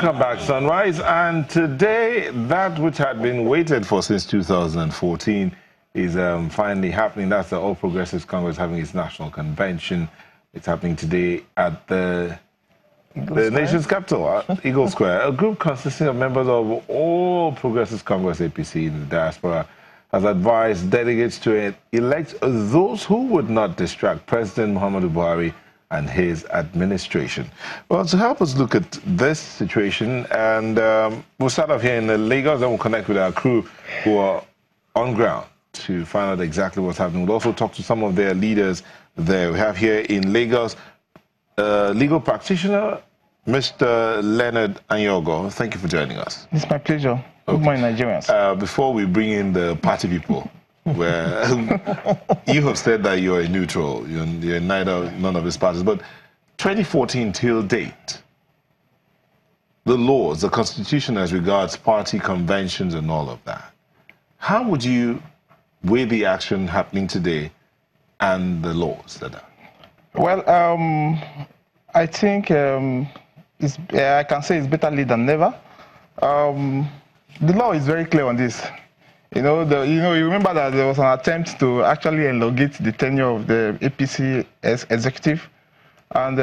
Welcome back, Sunrise. And today, that which had been waited for since 2014 is finally happening. That's the All Progressives Congress having its national convention. It's happening today at the nation's capital, Eagle Square. A group consisting of members of All Progressives Congress APC in the diaspora has advised delegates to elect those who would not distract President Muhammadu Buhari and his administration. Well, to help us look at this situation, and we'll start off here in Lagos, then we'll connect with our crew who are on ground to find out exactly what's happening. We'll also talk to some of their leaders there. We have here in Lagos, legal practitioner, Mr. Leonard Anyogo. Thank you for joining us. It's my pleasure. Okay. Good morning, Nigerians. Before we bring in the party people, where you have said that you're a neutral, you're none of his parties, but 2014 till date, the laws, the constitution as regards party conventions and all of that, how would you weigh the action happening today and the laws that are? Well, I think I can say it's better late than never. The law is very clear on this. You remember that there was an attempt to actually elongate the tenure of the APC executive, and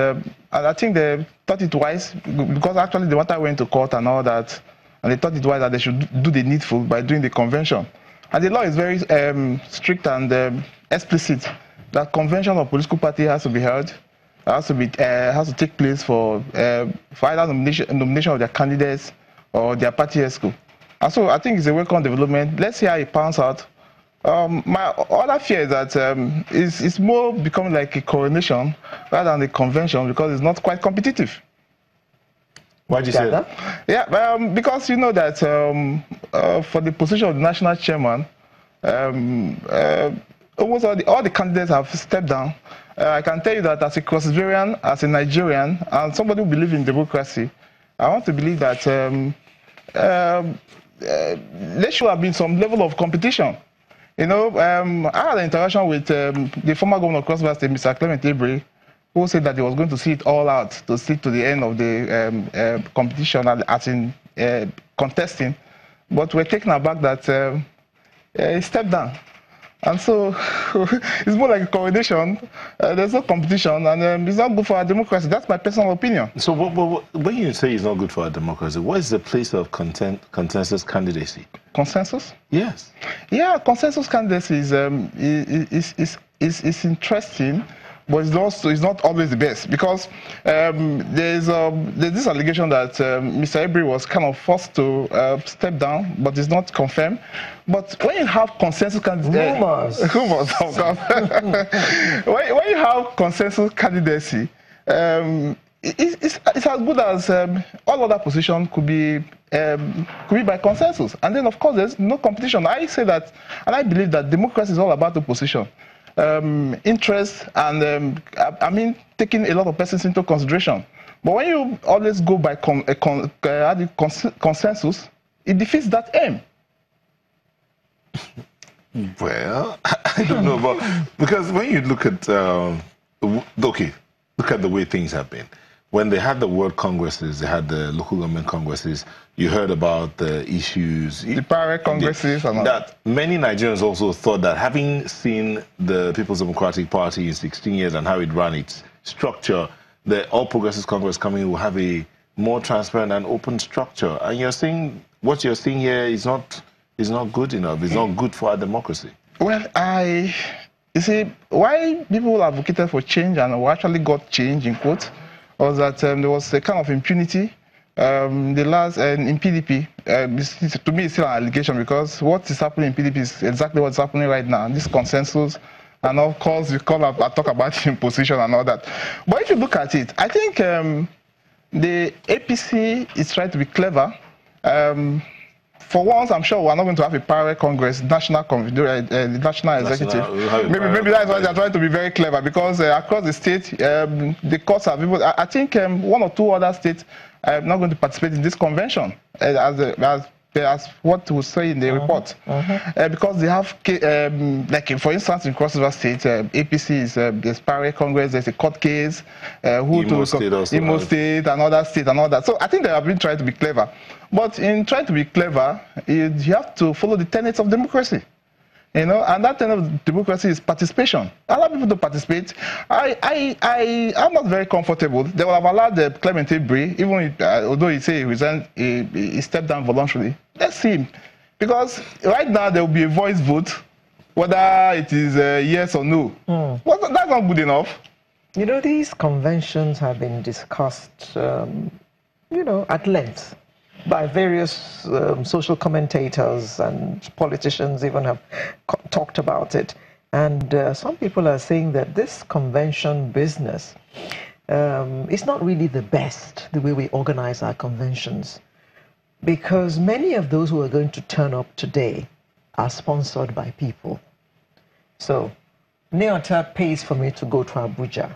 I think they thought it wise, because actually the matter went to court and all that, and they thought it wise that they should do the needful by doing the convention. And the law is very strict and explicit that convention of political party has to be held, has to take place for either nomination of their candidates or their party ESCO. And so I think it's a welcome development. Let's see how it pans out. My other fear is that it's more becoming like a coronation rather than a convention, because it's not quite competitive. Why do you say that? Yeah, because you know that for the position of the national chairman, almost all the candidates have stepped down. I can tell you that as a cross-Nigerian, as a Nigerian, and somebody who believes in democracy, I want to believe that there should have been some level of competition. I had an interaction with the former governor of Cross River State, Mr. Clement Ebre, who said that he was going to see it all out, to see to the end of the competition, as in contesting. But we're taken aback that he stepped down. And so it's more like a coronation. There's no competition, and it's not good for our democracy. That's my personal opinion. So when you say it's not good for our democracy, what is the place of consensus candidacy? Consensus? Yes. Yeah, consensus candidacy is interesting, but it's not always the best, because there's this allegation that Mr. Ebre was kind of forced to step down, but it's not confirmed. But when you have consensus candidacy, when you have consensus candidacy, it's as good as all other positions could be by consensus. And then, of course, there's no competition. I say that, and I believe that democracy is all about the position. Interest and taking a lot of persons into consideration. But when you always go by consensus, it defeats that aim. Well, I don't know, but because when you look at look at the way things have been. When they had the world congresses, they had the local government congresses, you heard about the issues. The parallel congresses and all that. Many Nigerians also thought that, having seen the People's Democratic Party in 16 years and how it ran its structure, the All Progressives Congress coming will have a more transparent and open structure. And you're saying what you're seeing here is not good enough. It's not good for our democracy. Well, you see, why people advocated for change and actually got change, in quotes, was that there was a kind of impunity. In PDP, to me, it's still an allegation, because what is happening in PDP is exactly what's happening right now. This consensus, and of course, I talk about imposition and all that. But if you look at it, I think the APC is trying to be clever. For once, I'm sure we're not going to have a parallel Congress, national executive. Maybe that's why they're trying to be very clever, because across the state, the courts have people. I think one or two other states are not going to participate in this convention as as what we say in the report, because they have, like for instance, in Cross River State, APC is the Sparrow Congress. There's a court case, Imo State and other state and all that. So I think they have been trying to be clever, but in trying to be clever, you have to follow the tenets of democracy. You know, and that kind of democracy is participation. Allow people to participate. I'm not very comfortable. They will have allowed the Clement Bray, even if, although he say he stepped down voluntarily. Let's see him, because right now there will be a voice vote, whether it is yes or no. Well, that's not good enough. You know, these conventions have been discussed, you know, at length by various social commentators, and politicians even have talked about it. And some people are saying that this convention business is not really the best, the way we organize our conventions, because many of those who are going to turn up today are sponsored by people. So Nat'l pays for me to go to Abuja.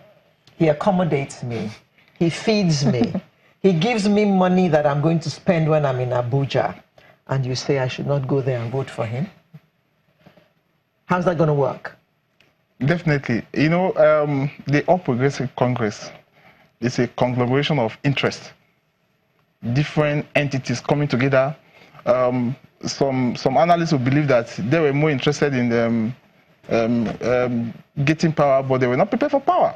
He accommodates me. He feeds me. He gives me money that I'm going to spend when I'm in Abuja. And you say I should not go there and vote for him? How's that going to work? Definitely. You know, the All Progressive Congress is a conglomeration of interests, different entities coming together. Some analysts will believe that they were more interested in getting power, but they were not prepared for power.